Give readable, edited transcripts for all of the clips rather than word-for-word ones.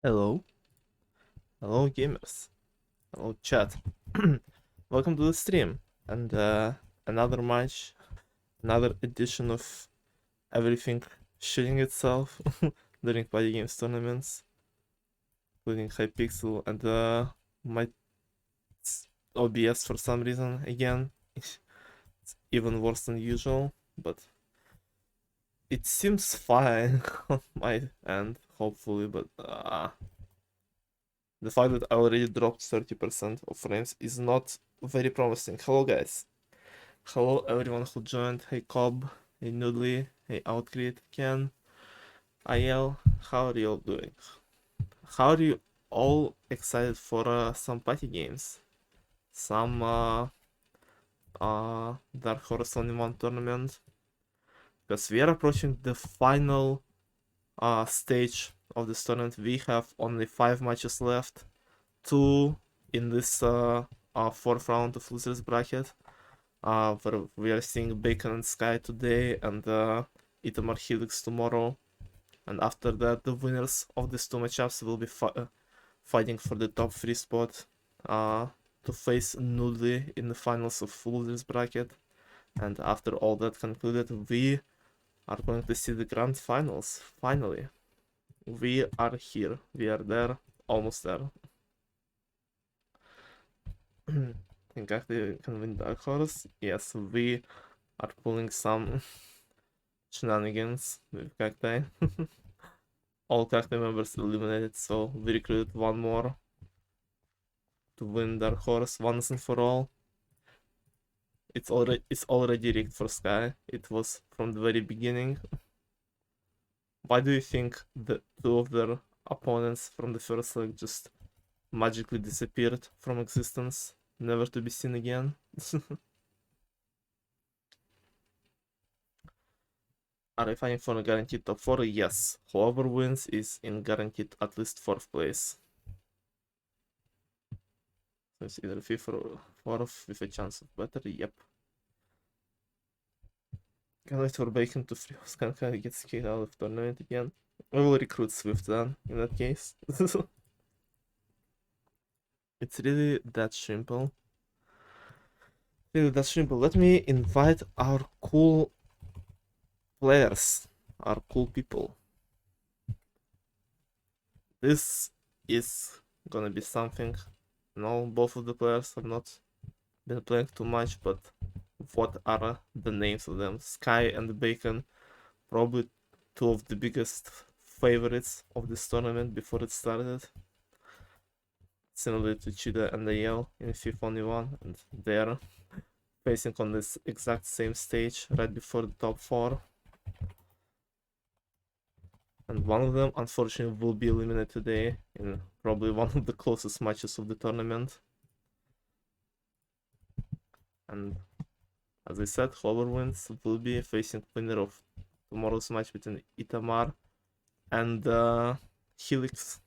Hello, hello gamers, hello chat. Welcome to the stream and another match, another edition of everything shooting itself during party games tournaments, including Hypixel and my OBS for some reason again. It's even worse than usual, but it seems fine on my end, hopefully, but the fact that I already dropped 30% of frames is not very promising. Hello guys. Hello everyone who joined. Hey Cobb, hey Noodly, hey Outcreate, Ken, IL. How are you all doing? How are you all excited for some party games? Some Dark Horse Only One tournament? Because we are approaching the final stage of this tournament. We have only 5 matches left. 2 in this fourth round of losers bracket. Where we are seeing Bacon and Sky today and Itamar Helix tomorrow. And after that, the winners of these two matchups will be fighting for the top 3 spot to face Nudli in the finals of losers bracket. And after all that concluded, we are going to see the grand finals. Finally, we are here. We are there, almost there. Think Cacti can win Dark Horse? Yes, we are pulling some shenanigans with Cacti. All Cacti members eliminated, so we recruited one more to win Dark Horse once and for all. It's already rigged for Sky. It was from the very beginning. Why do you think the two of their opponents from the first leg just magically disappeared from existence, never to be seen again? Are they fighting for a guaranteed top 4? Yes. Whoever wins is in guaranteed at least 4th place. So it's either 5th or 4th with a chance of better. Yep. Can't wait for Bacon to free Skanka gets kicked out of tournament again. We will recruit Swift then, in that case. It's really that simple. Really that simple. Let me invite our cool players, our cool people. This is gonna be something. No, both of the players have not been playing too much, but what are the names of them? Sky and Bacon, probably two of the biggest favorites of this tournament before it started. Similar to Chida and AL in FIFA Only One, and they're facing on this exact same stage right before the top 4. And one of them, unfortunately, will be eliminated today in probably one of the closest matches of the tournament. And as I said, whoever wins will be facing winner of tomorrow's match between Itamar and Helix.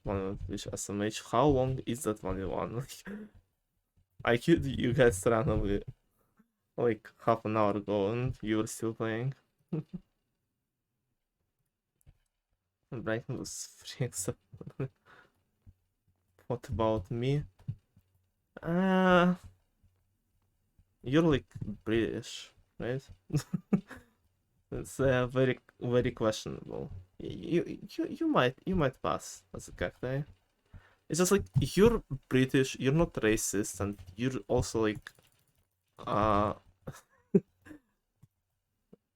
One of which SMH. How long is that 1v1? I killed you guys randomly like half an hour ago and you were still playing. And Brighton was free except what about me? You're like British, right? It's very very questionable. You might pass as a cacti. It's just like you're British, you're not racist, and you're also like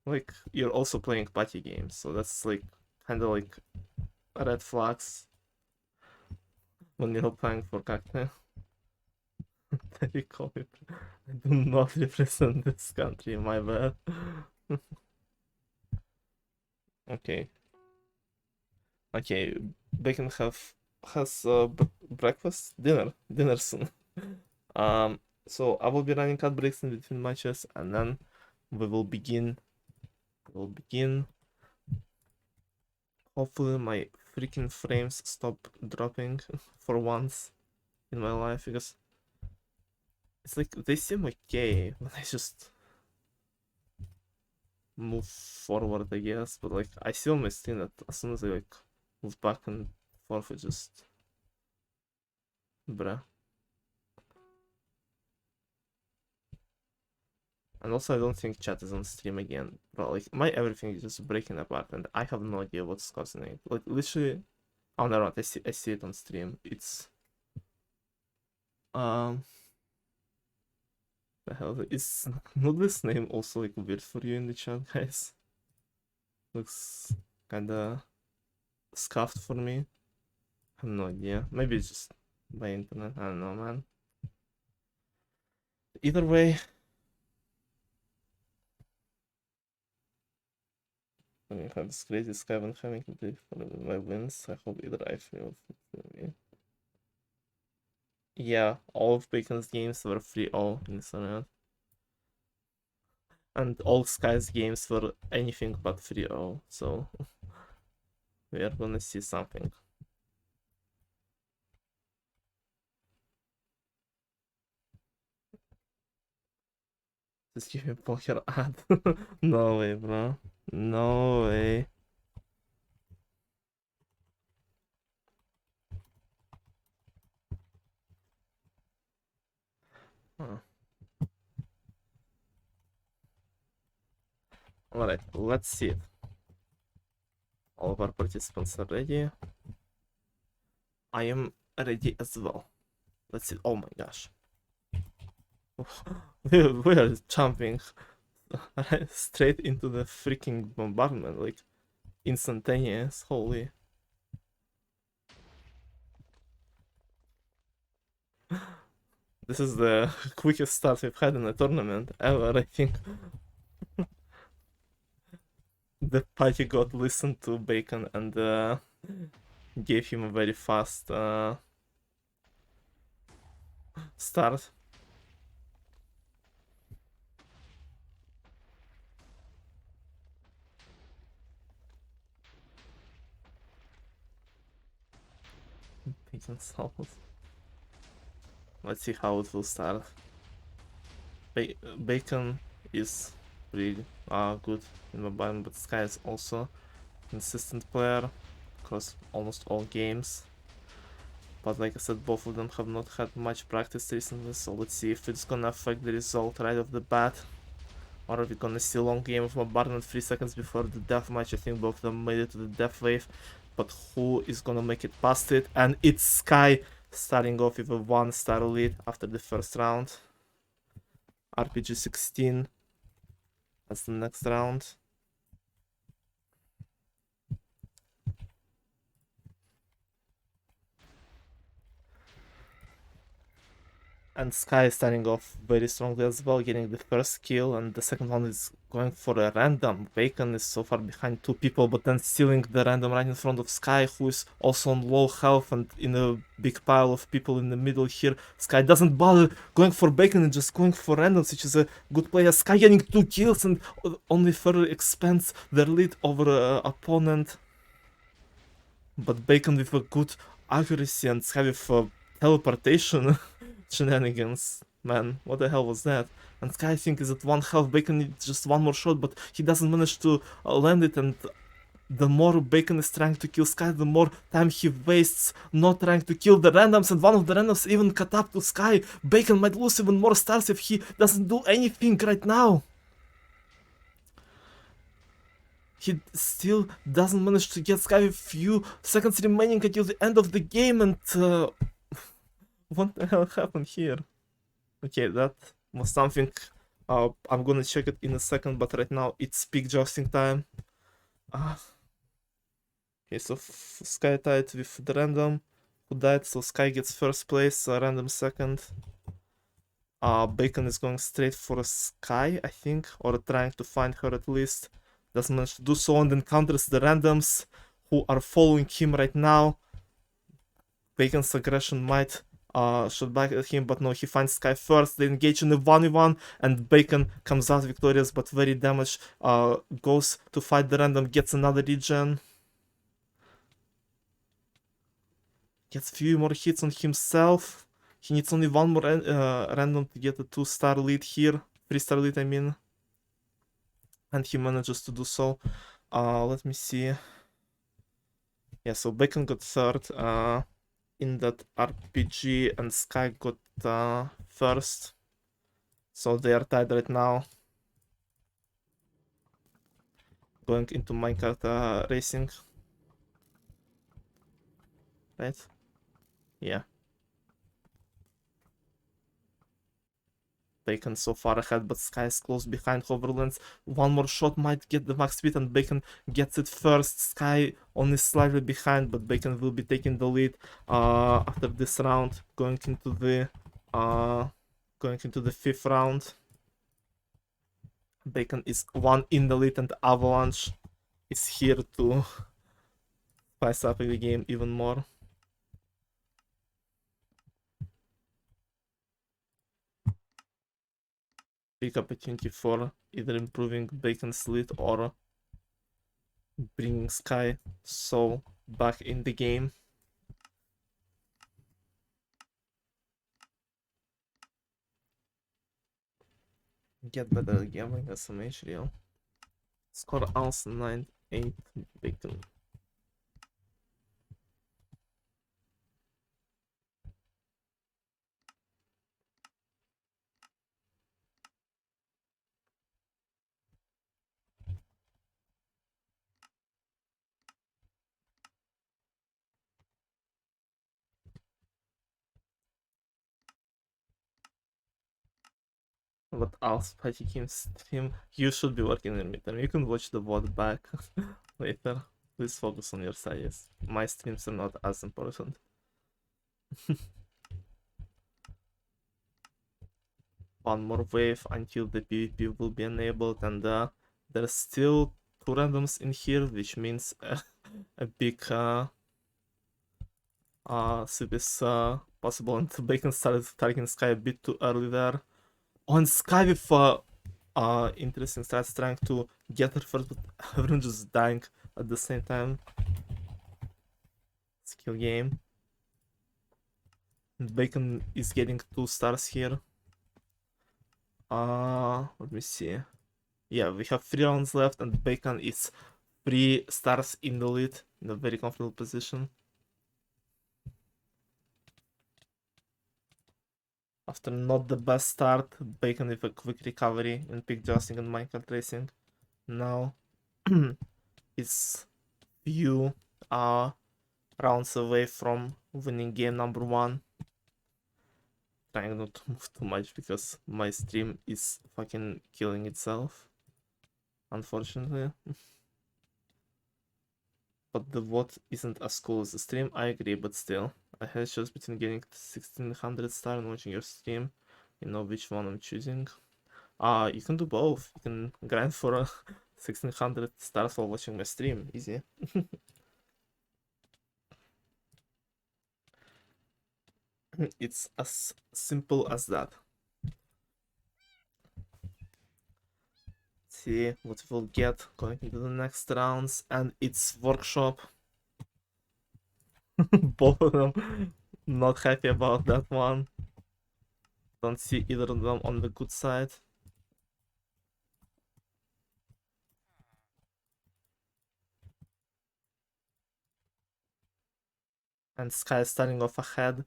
like you're also playing party games, so that's like kind of like red flags when you're playing for cacti. They call it. I do not represent this country, my bad. Okay. Okay, Bacon has breakfast, dinner soon. So I will be running cut breaks in between matches, and then we will begin. Hopefully my freaking frames stop dropping for once in my life, because it's like they seem okay, but I just move forward, I guess. But like, I see on my screen that as soon as I like move back and forth, it just bruh. And also, I don't think chat is on stream again. But like, my everything is just breaking apart, and I have no idea what's causing it. Like, literally, oh no, right, I see it on stream. It's the hell is not this name also like weird for you in the chat, guys? Looks kinda scuffed for me. I have no idea. Maybe it's just by internet. I don't know, man. Either way, I mean, have this crazy Skyven having to do for my wins. I hope either I fail. Yeah, all of Bacon's games were 3-0 in Sonnet. And all Sky's games were anything but 3-0, so we are gonna see something. Just give me a poker ad. No way, bro. No way. Huh. Alright, let's see it. All of our participants are ready. I am ready as well. Let's see. Oh my gosh. we are jumping straight into the freaking bombardment, like instantaneous. Holy. This is the quickest start we've had in a tournament ever, I think. The party god listened to Bacon and gave him a very fast start. Bacon's house. Let's see how it will start. Bacon is pretty good in mobile, but Sky is also consistent player across almost all games. But like I said, both of them have not had much practice recently, so let's see if it's gonna affect the result right off the bat. Or are we gonna see a long game of bombardment 3 seconds before the death match? I think both of them made it to the death wave, but who is gonna make it past it? And it's Sky starting off with a 1-star lead after the first round. RPG 16 as the next round. And Sky is starting off very strongly as well, getting the first kill, and the second one is going for a random. Bacon is so far behind 2 people, but then stealing the random right in front of Sky, who is also on low health and in a big pile of people in the middle here. Sky doesn't bother going for Bacon and just going for randoms, which is a good play. Sky getting 2 kills and only further expands their lead over opponent. But Bacon with a good accuracy and Sky with teleportation shenanigans. Man, what the hell was that? And Sky, I think, is at 1 health. Bacon needs just 1 more shot, but he doesn't manage to land it. And the more Bacon is trying to kill Sky, the more time he wastes not trying to kill the randoms. And one of the randoms even caught up to Sky. Bacon might lose even more stars if he doesn't do anything right now. He still doesn't manage to get Sky with few seconds remaining until the end of the game, and what the hell happened here? Okay, that was something. I'm gonna check it in a second, but right now it's peak jousting time. Okay, so Sky tied with the random who died, so Sky gets first place, random second. Bacon is going straight for a Sky, I think, or trying to find her at least. Doesn't manage to do so, and encounters the randoms who are following him right now. Bacon's aggression might shoot back at him, but no, he finds Sky first. They engage in a 1v1, and Bacon comes out victorious but very damaged. Goes to fight the random, gets another regen. Gets few more hits on himself. He needs only 1 more random to get a 2-star lead here. 3-star lead, I mean. and he manages to do so. Let me see. Yeah, so Bacon got third in that RPG, and Sky got first. So they are tied right now. Going into minecart racing. Right? Yeah. Bacon so far ahead, but Sky is close behind Hoverlands. One more shot might get the max speed, and Bacon gets it first. Sky only slightly behind, but Bacon will be taking the lead after this round, going into the fifth round. Bacon is one in the lead, and Avalanche is here to spice up the game even more. Big opportunity for either improving Bacon's lead or bringing Sky so back in the game. Get better at gambling SMH real. Score also 9-8 Bacon. What else? Patty Kim stream. You should be working in midterm. You can watch the VOD back later. Please focus on your studies. My streams are not as important. One more wave until the PvP will be enabled, and there's still two randoms in here, which means a big sweep is possible, and Bacon started targeting Sky a bit too early there. On Sky with interesting strats, trying to get her first, but everyone just dying at the same time. Skill game. And Bacon is getting 2 stars here. Let me see. Yeah, we have 3 rounds left, and Bacon is 3 stars in the lead, in a very comfortable position. After not the best start, Bacon with a quick recovery in pick jousting and minecart racing. Now it's few rounds away from winning game number 1. Trying not to move too much because my stream is fucking killing itself, unfortunately. But the VOD isn't as cool as the stream, I agree, but still. I had a choice between getting 1600 star and watching your stream. You know which one I'm choosing. You can do both. You can grind for 1600 stars while watching my stream. Easy. It's as simple as that. See what we'll get going into the next rounds, and it's workshop. Both of them not happy about that one. Don't see either of them on the good side. And Sky is starting off ahead.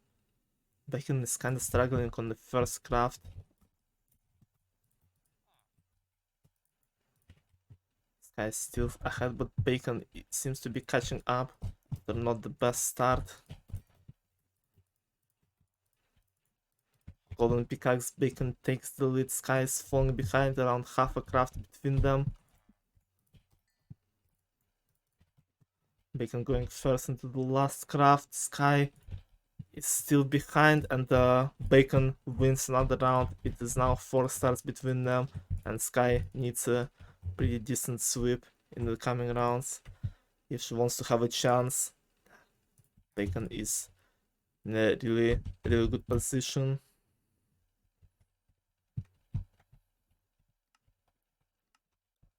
Bacon is kind of struggling on the first craft. Sky is still ahead, but Bacon seems to be catching up. They're not the best start. Golden Pickaxe, Bacon takes the lead. Sky is falling behind, around half a craft between them. Bacon going first into the last craft. Sky is still behind, and Bacon wins another round. It is now 4 stars between them, and Sky needs a pretty decent sweep in the coming rounds if she wants to have a chance. Bacon is in a really good position.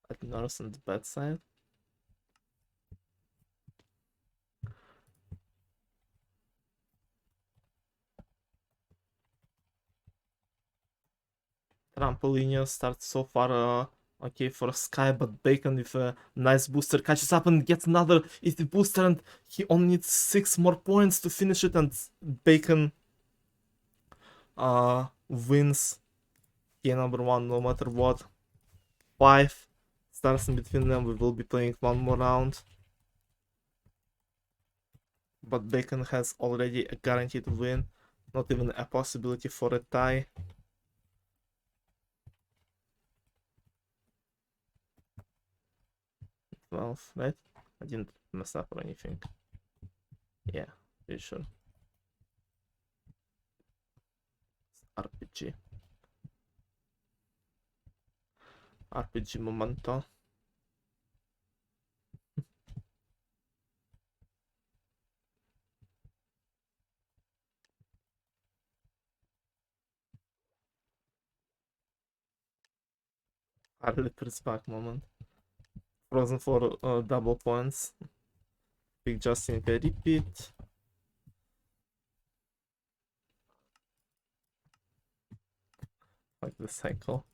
At North on the bad side. Trampolino starts so far Okay, for Sky, but Bacon with a nice booster catches up and gets another easy booster, and he only needs 6 more points to finish it, and Bacon wins game number 1 no matter what. 5 stars in between them. We will be playing one more round. But Bacon has already a guaranteed win, not even a possibility for a tie. Well, right? I didn't mess up or anything. Yeah, pretty sure. RPG. RPG momento. Harley's back moment. Frozen for double points. Big Justin can repeat. Like the cycle.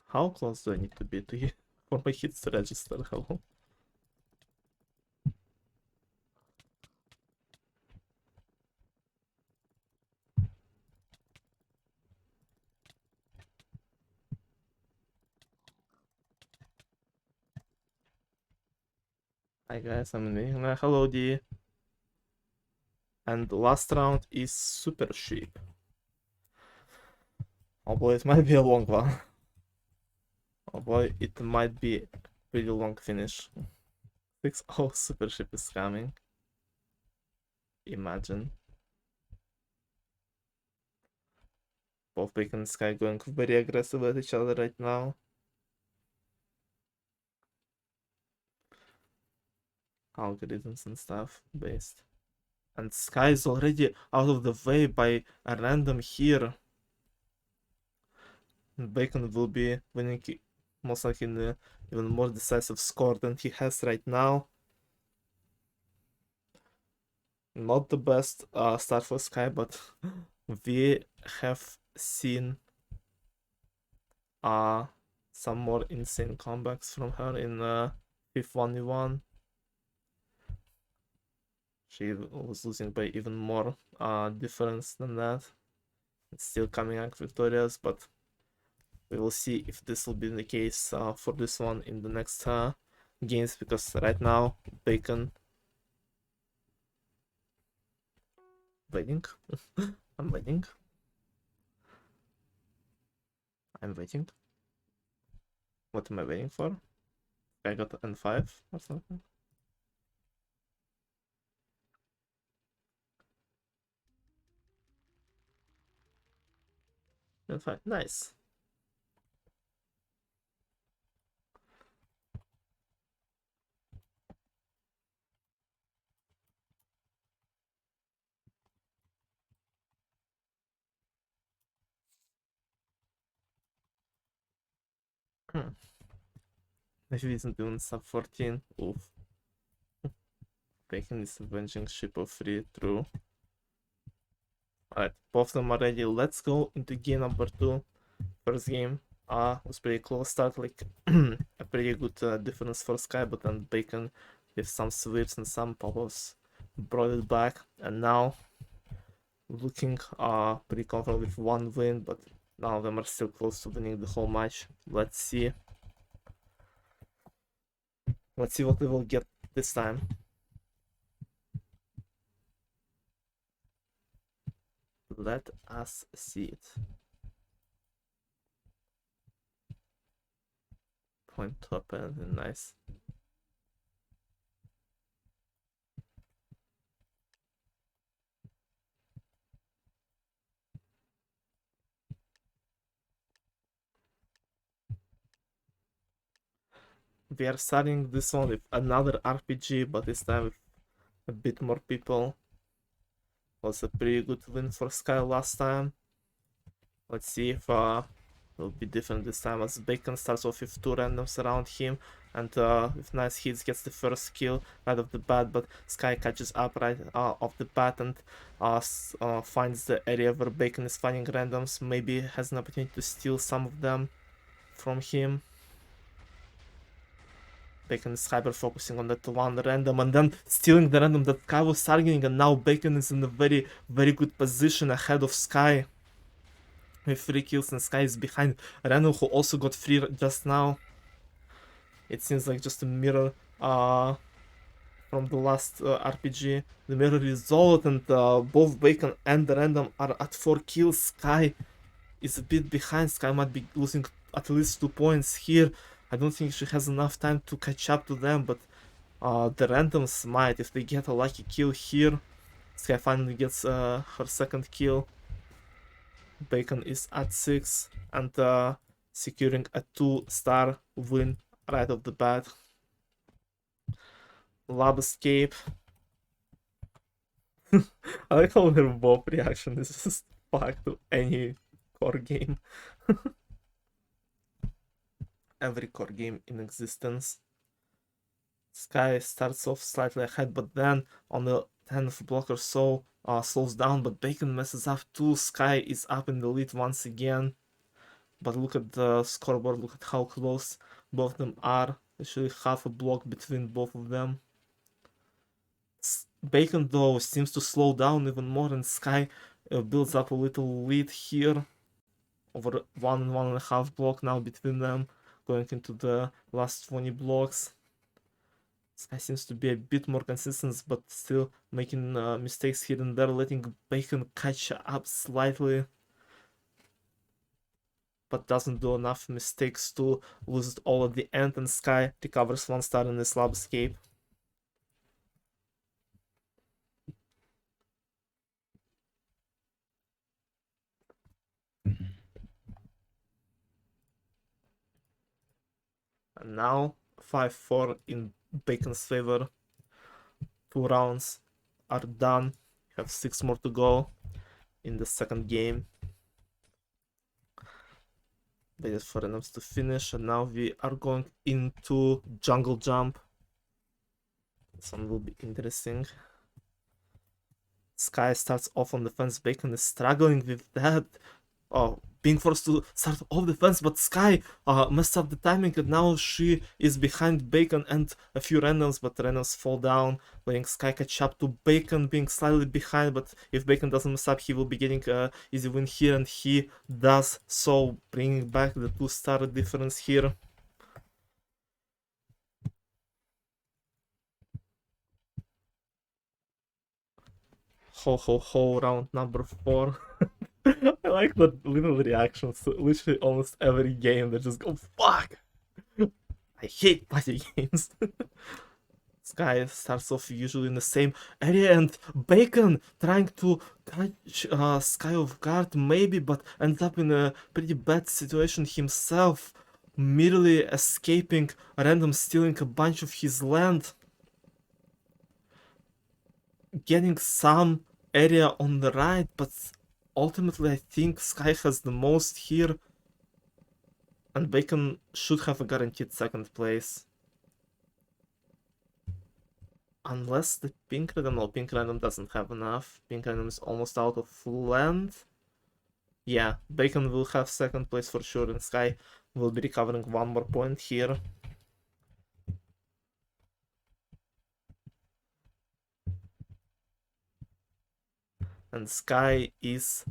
How close do I need to be to hit for my hits to register? Hello? Hi guys, I'm in. Hello D. And the last round is Super Sheep. Oh boy, it might be a long one. Oh boy, it might be a pretty long finish. 6-0 Super Sheep is coming. Imagine. Both Bacon and Sky going very aggressive at each other right now. Algorithms and stuff based. And Sky is already out of the way by a random here. Bacon will be winning most likely in the even more decisive score than he has right now. Not the best start for Sky, but we have seen some more insane comebacks from her in fifth 1v1. She was losing by even more difference than that. It's still coming out victorious, but we will see if this will be the case for this one in the next games, because right now Bacon waiting. I'm waiting. I'm waiting. What am I waiting for? I got N5 or something. N5, nice. If he isn't doing sub 14, oof. Bacon is avenging ship of 3 through. Alright, both of them are ready. Let's go into game number 2. First game was pretty close start, like a pretty good difference for Sky, but then Bacon with some sweeps and some pop-ups brought it back, and now looking pretty confident with one win, but none of them are still close to winning the whole match. Let's see what we will get this time. Let us see it. Point to open, nice. We are starting this one with another RPG, but this time with a bit more people. Was a pretty good win for Sky last time. Let's see if it'll be different this time, as Bacon starts off with 2 randoms around him. and with nice hits gets the first kill right off the bat, but Sky catches up right off the bat and finds the area where Bacon is finding randoms, maybe has an opportunity to steal some of them from him. Bacon is hyper focusing on that one random and then stealing the random that Sky was targeting, and now Bacon is in a very, very good position ahead of Sky with 3 kills, and Sky is behind Random, who also got 3 just now. It seems like just a mirror from the last RPG. The mirror is old, and both Bacon and the Random are at 4 kills. Sky is a bit behind. Sky might be losing at least 2 points here. I don't think she has enough time to catch up to them, but the Randoms might if they get a lucky kill here. Sky finally gets her second kill. Bacon is at 6 and securing a 2-star win right off the bat. Lab escape. I like how her Bob reaction is just fuck to any core game. Every core game in existence. Sky starts off slightly ahead, but then on the 10th block or so slows down, but Bacon messes up too. Sky is up in the lead once again. But look at the scoreboard, look at how close both of them are. Actually half a block between both of them. Bacon though seems to slow down even more, and Sky builds up a little lead here. Over 1.5 block now between them, going into the last 20 blocks. Sky seems to be a bit more consistent, but still making mistakes here and there, letting Bacon catch up slightly, but doesn't do enough mistakes to lose it all at the end, and Sky recovers 1 star in this lab escape. And now 5-4 in Bacon's favor. 2 rounds are done. Have 6 more to go in the second game. Waited for randoms to finish, and now we are going into jungle jump. This one will be interesting. Sky starts off on the fence. Bacon is struggling with that. Being forced to start off the fence, but Sky messed up the timing, and now she is behind Bacon and a few randoms, but randoms fall down, letting Sky catch up to Bacon, being slightly behind, but if Bacon doesn't mess up, he will be getting an easy win here, and he does so, bringing back the 2-star difference here. Ho ho ho, round number 4. I like the little reactions to literally almost every game. They just go, fuck! I hate party games. Sky starts off usually in the same area, and Bacon trying to catch Sky off guard maybe, but ends up in a pretty bad situation himself, merely escaping random, stealing a bunch of his land, getting some area on the right, but ultimately I think Sky has the most here, and Bacon should have a guaranteed second place. Unless the pink random, no, pink random doesn't have enough. Pink random is almost out of land. Yeah, Bacon will have second place for sure, and Sky will be recovering 1 more point here. And Sky is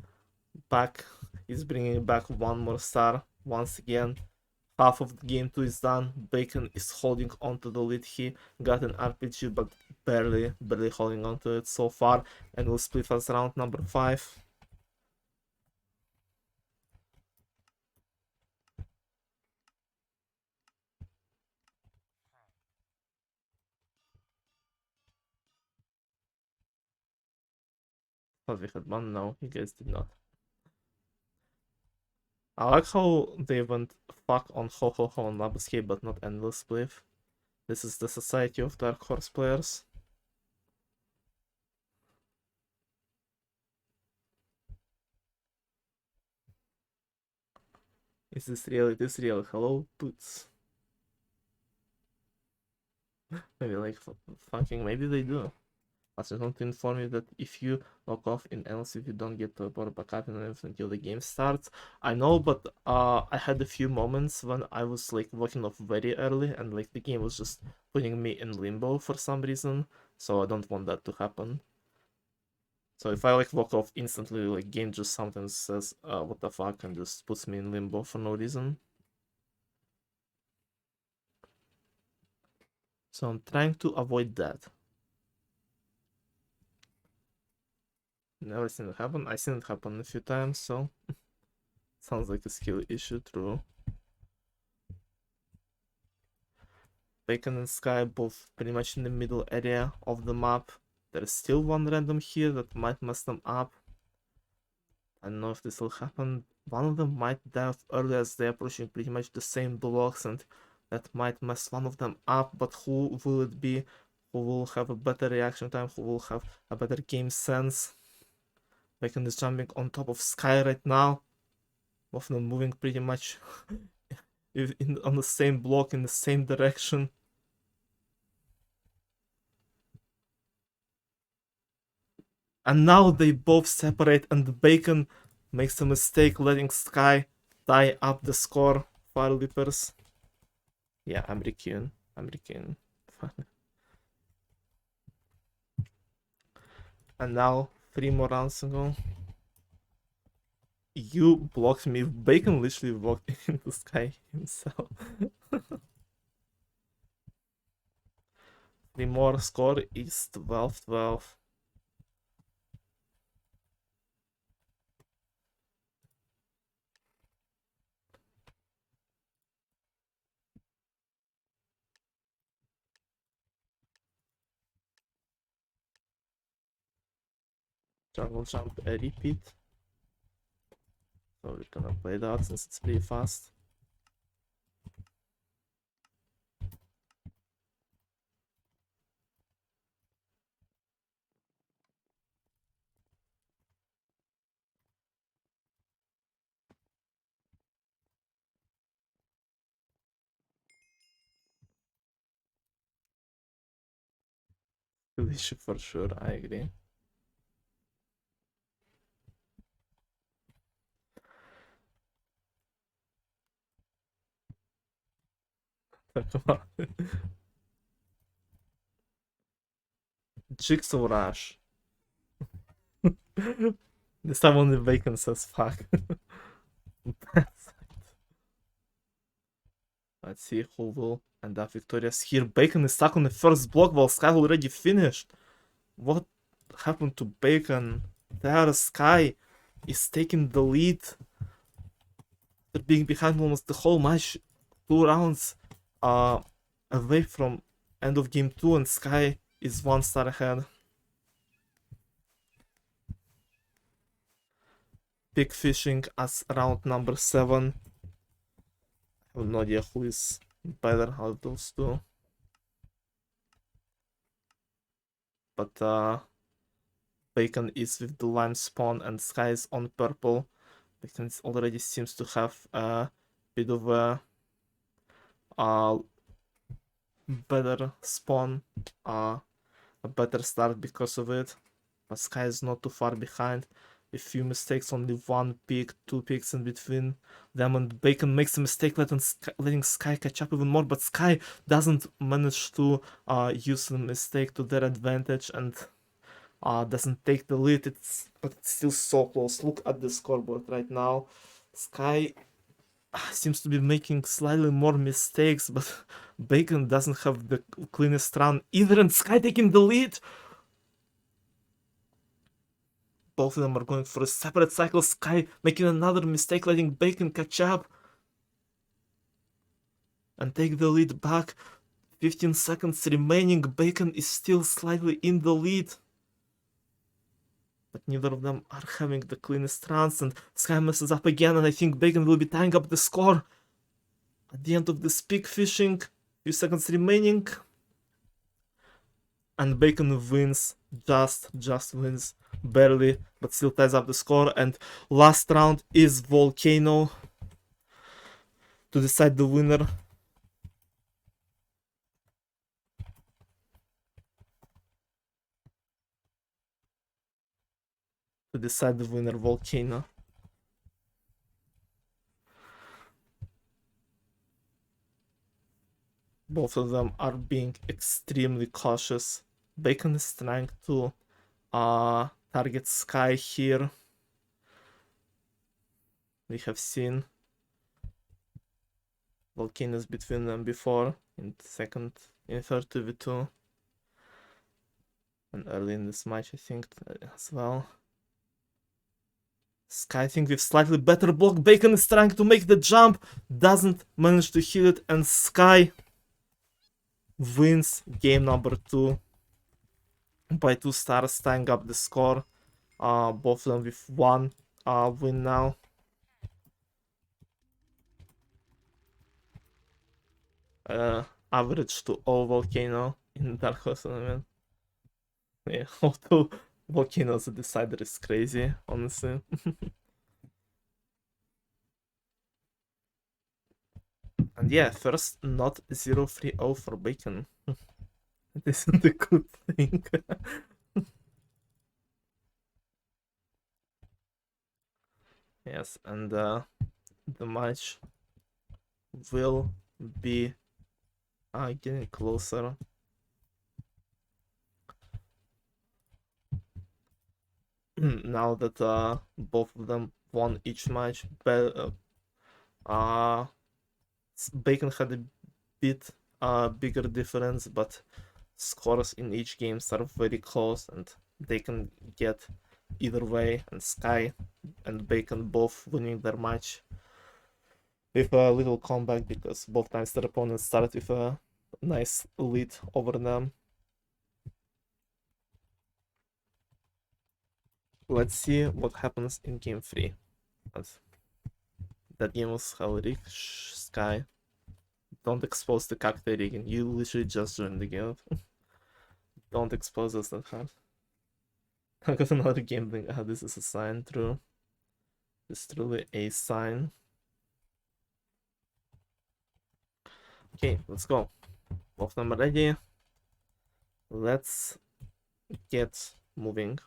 back, is bringing back 1 more star once again. Half of the game 2 is done. Bacon is holding on to the lead. He got an RPG, but barely holding on to it so far, and will split as round number 5. Thought we had one, no, you guys did not. I like how they went fuck on Ho Ho Ho and Lab Escape, but not Endless Spliff. This is the society of Dark Horse players. Is this real? It is real. Hello, Boots. Maybe like fucking, maybe they do. I just want to inform you that if you log off in else, if you don't get to report backup and everything until the game starts. I know, but I had a few moments when I was like logging off very early and like the game was just putting me in limbo for some reason. So I don't want that to happen. So if I like log off instantly, like game just sometimes says what the fuck and just puts me in limbo for no reason. So I'm trying to avoid that. Never seen it happen. I've seen it happen a few times, so sounds like a skill issue, true. Bacon and Sky both pretty much in the middle area of the map. There's still one random here that might mess them up. I don't know if this will happen. One of them might die early as they're approaching pretty much the same blocks, and that might mess one of them up, but who will it be? Who will have a better reaction time? Who will have a better game sense? Bacon is jumping on top of Sky right now. Both of them moving pretty much on the same block in the same direction. And now they both separate, and Bacon makes a mistake letting Sky tie up the score. Fire Leapers. Yeah, I'm requeuing. And now 3 more rounds to go. You blocked me. Bacon literally walked into Sky himself. 3 more. Score is 12-12. Jungle jump a repeat. So we're gonna play that since it's pretty fast. Delicious for sure, I agree. Jigsawrush. This time only Bacon says fuck. Let's see who will end up victorious here. Bacon is stuck on the first block while Sky already finished. What happened to Bacon? There, Sky is taking the lead. They're being behind almost the whole match. 2 rounds away from end of game 2, and Sky is 1 star ahead. Pig fishing as round number 7. I have no idea who is better out of those two. But Bacon is with the lime spawn and Sky is on purple. Bacon already seems to have a bit of a better spawn, a better start because of it. But Sky is not too far behind. A few mistakes, only 1 pick, 2 picks in between them, and Bacon makes a mistake letting Sky catch up even more, but Sky doesn't manage to use the mistake to their advantage and doesn't take the lead. But it's still so close. Look at the scoreboard right now. Sky seems to be making slightly more mistakes, but Bacon doesn't have the cleanest run either, and Sky taking the lead. Both of them are going for a separate cycle. Sky making another mistake, letting Bacon catch up and take the lead back. 15 seconds remaining. Bacon is still slightly in the lead, but neither of them are having the cleanest runs, and Sky messes up again, and I think Bacon will be tying up the score at the end of this pig fishing. Few seconds remaining, and Bacon wins. Just wins barely, but still ties up the score. And last round is Volcano to decide the winner. to decide the winner, Volcano. Both of them are being extremely cautious. Bacon is trying to target Sky here. We have seen volcanoes between them before in third 2v2 and early in this match, I think, as well. Sky, I think, with slightly better block. Bacon is trying to make the jump, doesn't manage to hit it, and Sky wins game number 2 by 2 stars, tying up the score. Both of them with 1 win now. Average to all Volcano in Dark Horse tournament. Yeah, although Volcano's decider is crazy, honestly. And yeah, first not 0-3-0 for Bacon. This isn't a good thing. Yes, and the match will be getting closer. Now that both of them won each match, Bacon had a bit bigger difference, but scores in each game are very close and they can get either way, and Sky and Bacon both winning their match with a little comeback because both times their opponents started with a nice lead over them. Let's see what happens in game 3. That game was hell rigged. Sky, don't expose the cocktail rigging. You literally just joined the guild. Don't expose us that hard. I got another game thing. This is a sign, true. It's truly a sign. Okay, let's go. Both of them are ready. Let's get moving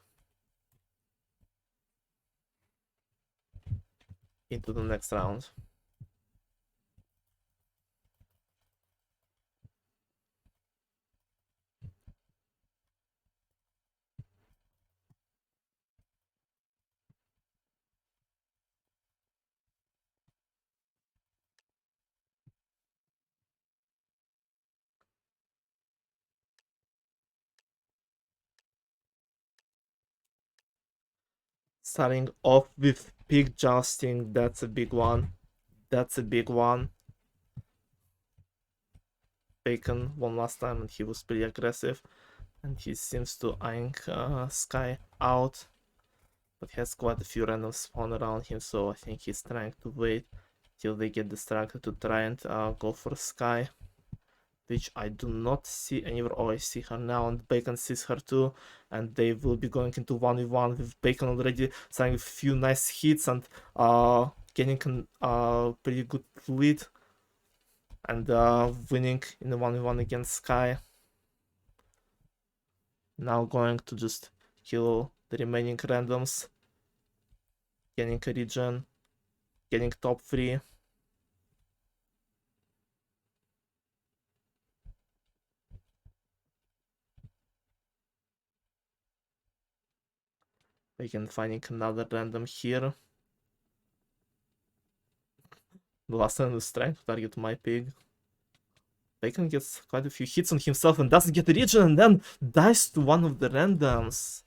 into the next round. Starting off with pig jousting, that's a big one. That's a big one. Bacon won last time and he was pretty aggressive. And he seems to eyeing Sky out. But he has quite a few randoms spawn around him, so I think he's trying to wait till they get distracted to try and go for Sky. Which I do not see anywhere. Oh, I see her now, and Bacon sees her too. And they will be going into 1v1 with Bacon already signing a few nice hits and getting a pretty good lead. And winning in the 1v1 against Sky. Now going to just kill the remaining randoms. Getting a regen. Getting top 3. Bacon finding another random here. The last one is trying to target my pig. Bacon gets quite a few hits on himself and doesn't get a regen and then dies to one of the randoms.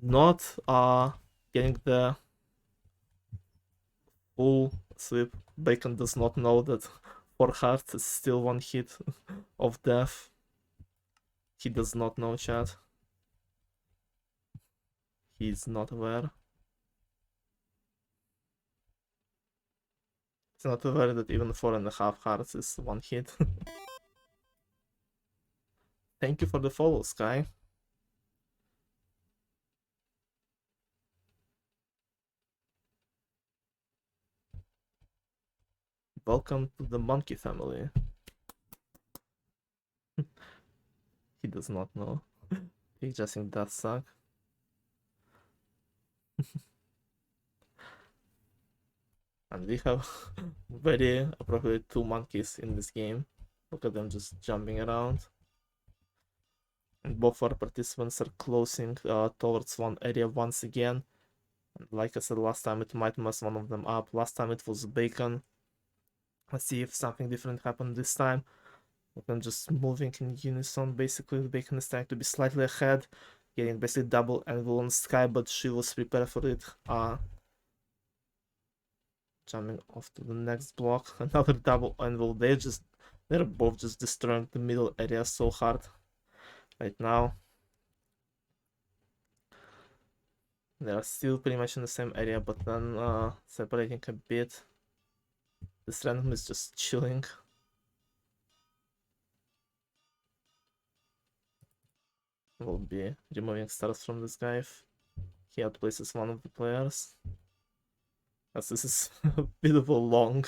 Not getting the full sweep. Bacon does not know that 4 hearts is still 1 hit of death. He does not know, chat. He's not aware. He's not aware that even 4.5 hearts is 1 hit. Thank you for the follow, Sky. Welcome to the monkey family. He does not know. He just think that suck. And we have very appropriate 2 monkeys in this game. Look at them just jumping around. And both our participants are closing towards one area once again. And like I said last time, it might mess one of them up. Last time it was Bacon. Let's see if something different happened this time. Look, I'm just moving in unison. Basically, Bacon is trying to be slightly ahead, getting basically double angle on Sky, but she was prepared for it. Jumping off to the next block. Another double angle. They're both just destroying the middle area so hard right now. They are still pretty much in the same area, but then separating a bit. This random is just chilling. Will be removing stars from this guy if he outplaces one of the players. As this is a bit of a long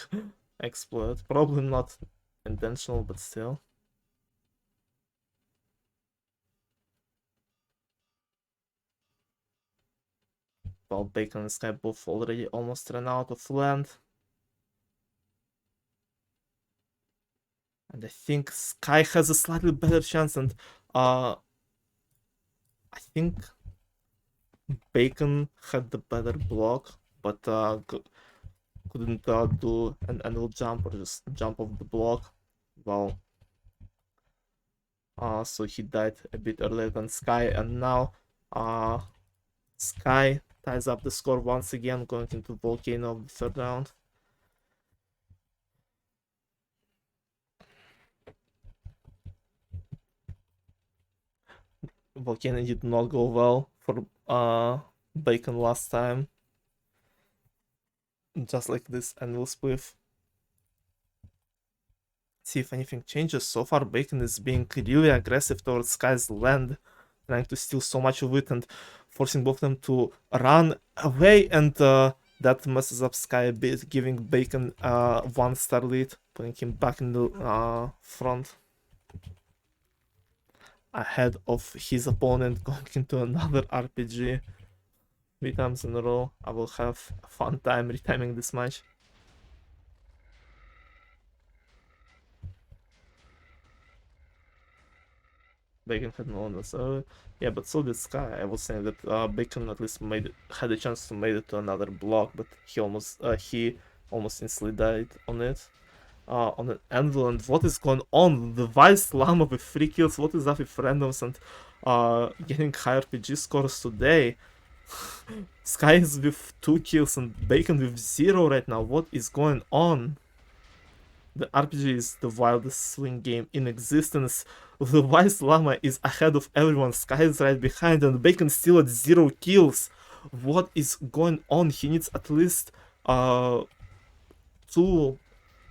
exploit. Probably not intentional, but still. While Bacon and Sky both already almost ran out of land. And I think Sky has a slightly better chance, and I think Bacon had the better block, but couldn't do an angle jump or just jump off the block. Well, so he died a bit earlier than Sky, and now Sky ties up the score once again, going into Volcano of the third round. Volcano did not go well for Bacon last time. Just like this angle spliff. See if anything changes. So far, Bacon is being really aggressive towards Sky's land, trying to steal so much of it and forcing both of them to run away, and that messes up Sky a bit, giving Bacon 1-star lead, putting him back in the front ahead of his opponent, going into another RPG 3 times in a row. I will have a fun time retiming this match. Bacon had no one, so yeah, but so did Sky. I was saying that Bacon at least had a chance to make it to another block, but he almost instantly died on it. On an anvil. And what is going on? The Vice Llama with 3 kills. What is up with randoms and getting high RPG scores today? Sky is with 2 kills and Bacon with 0 right now. What is going on? The RPG is the wildest swing game in existence. The Vice Llama is ahead of everyone. Sky is right behind, and Bacon still at 0 kills. What is going on? He needs at least 2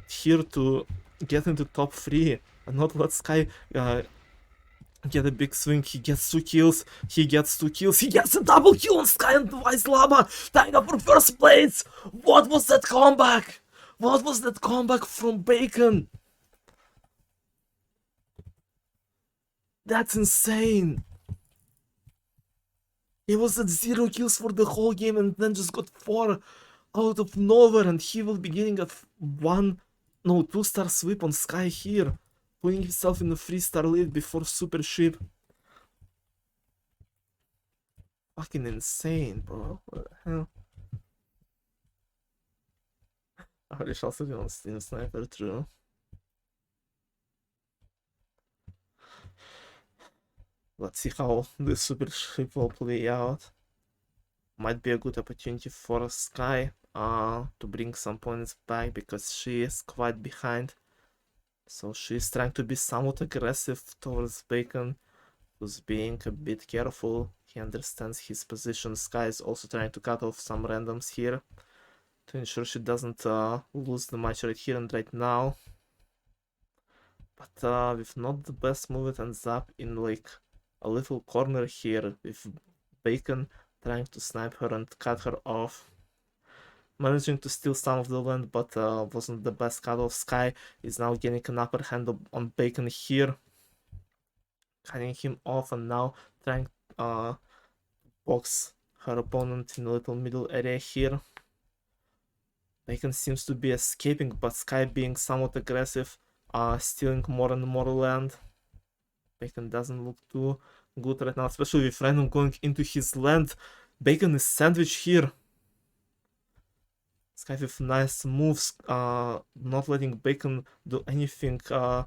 here to get into top 3 and not let Sky get a big swing. He gets 2 kills. He gets a double kill on Sky and Vice Llama, tying up for first place. What was that comeback? What was that comeback from Bacon? That's insane. He was at 0 kills for the whole game and then just got 4 out of nowhere, and he will be getting a 2-star sweep on Sky here, putting himself in a 3-star lead before Super Ship. Fucking insane, bro. What the hell? I shall also be on Steam Sniper, true. Let's see how the Super Ship will play out. Might be a good opportunity for Sky to bring some points back, because she is quite behind. So she's trying to be somewhat aggressive towards Bacon, who's being a bit careful. He understands his position. Sky is also trying to cut off some randoms here to ensure she doesn't lose the match right here and right now. But with not the best move, it ends up in like a little corner here with Bacon trying to snipe her and cut her off. Managing to steal some of the land, but wasn't the best cut off. Sky is now getting an upper hand on Bacon here, cutting him off, and now trying to box her opponent in a little middle area here. Bacon seems to be escaping, but Sky being somewhat aggressive, stealing more and more land. Bacon doesn't look too good right now, especially with Random going into his land. Bacon is sandwiched here. Sky with nice moves, not letting Bacon do anything bad,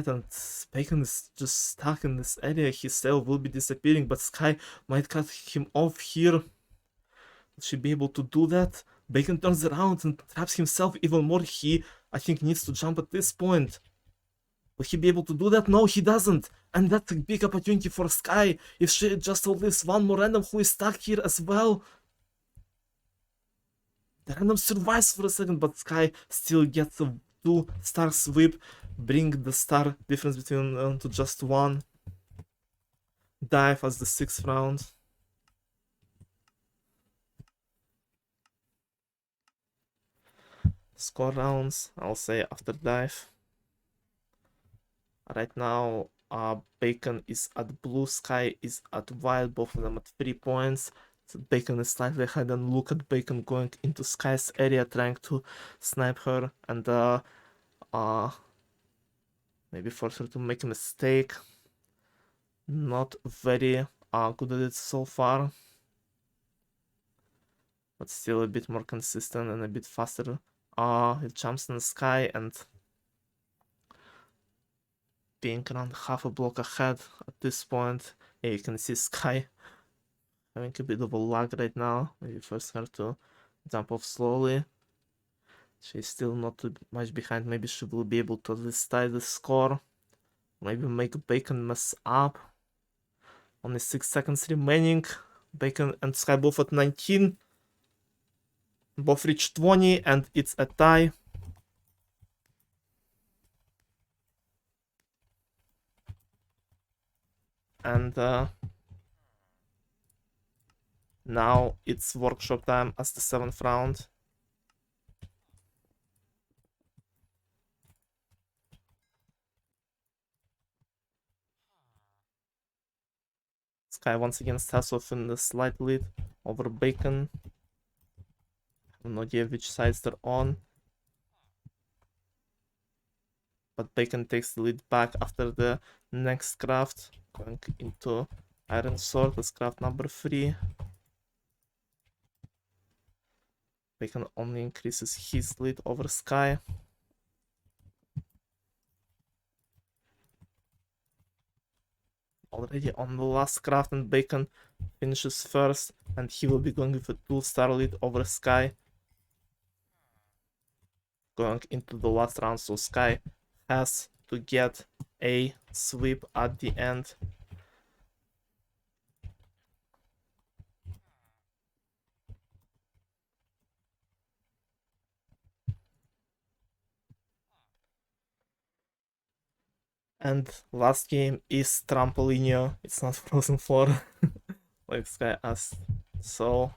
and Bacon is just stuck in this area. His tail will be disappearing, but Sky might cut him off here. Will she be able to do that? Bacon turns around and traps himself even more. He, I think, needs to jump at this point. Will he be able to do that? No, he doesn't. And that's a big opportunity for Sky. If she just leaves one more random who is stuck here as well. The random survives for a second, but Sky still gets a 2-star sweep, bring the star difference between them to just 1. Dive as the 6th round. Score rounds, I'll say after dive. Right now, Bacon is at blue, Sky is at white, both of them at 3 points. So Bacon is slightly ahead, and look at Bacon going into Sky's area, trying to snipe her and maybe force her to make a mistake. Not very good at it so far, but still a bit more consistent and a bit faster. It jumps in the Sky and being around half a block ahead at this point. Yeah, you can see Sky having a bit of a lag right now. Maybe force her to jump off slowly. She's still not too much behind. Maybe she will be able to at least tie the score. Maybe make Bacon mess up. Only 6 seconds remaining. Bacon and Sky both at 19. Both reach 20 and it's a tie. And now it's workshop time as the 7th round. Sky once again starts off in the slight lead over Bacon. I have no idea which sides they're on. But Bacon takes the lead back after the next craft, going into Iron Sword as craft number 3. Bacon only increases his lead over Sky. Already on the last craft, and Bacon finishes first, and he will be going with a 2-star lead over Sky going into the last round. So Sky has to get a sweep at the end. And last game is Trampolinio. It's not Frozen 4, like Sky asked. So,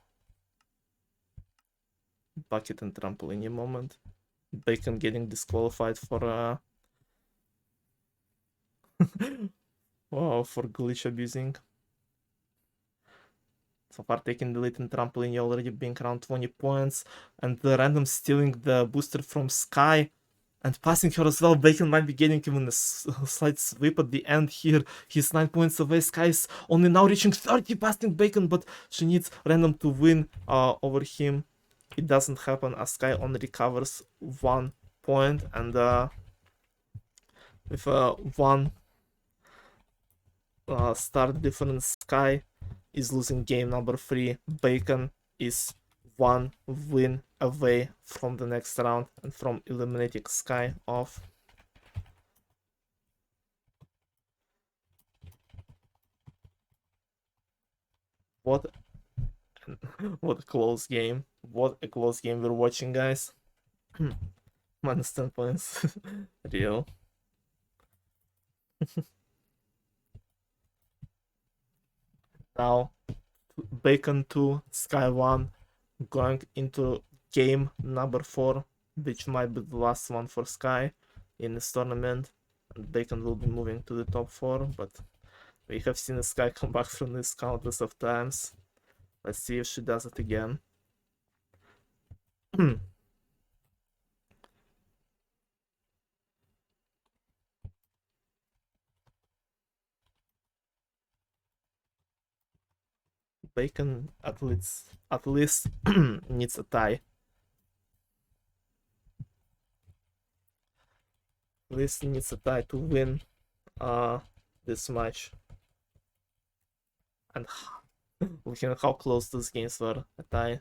bucket and Trampolinio moment. Bacon getting disqualified for wow, for glitch abusing. So far taking the lead in Trampolinio, already being around 20 points, and the random stealing the booster from Sky and passing her as well. Bacon might be getting even a slight sweep at the end here. He's 9 points away. Sky is only now reaching 30, passing Bacon, but she needs random to win over him. It doesn't happen as Sky only recovers 1 point, and with a 1-star difference, Sky is losing game number 3. Bacon is 1 win away from the next round and from eliminating Sky off. What what a close game. What a close game we're watching, guys. Minus 10 points. Real. Now, Bacon 2, Sky 1, going into game number 4, which might be the last one for Sky in this tournament. And Bacon will be moving to the top 4, but we have seen Sky come back from this countless of times. Let's see if she does it again. Bacon at least needs a tie. At least needs a tie to win this match. And looking at how close those games were, a tie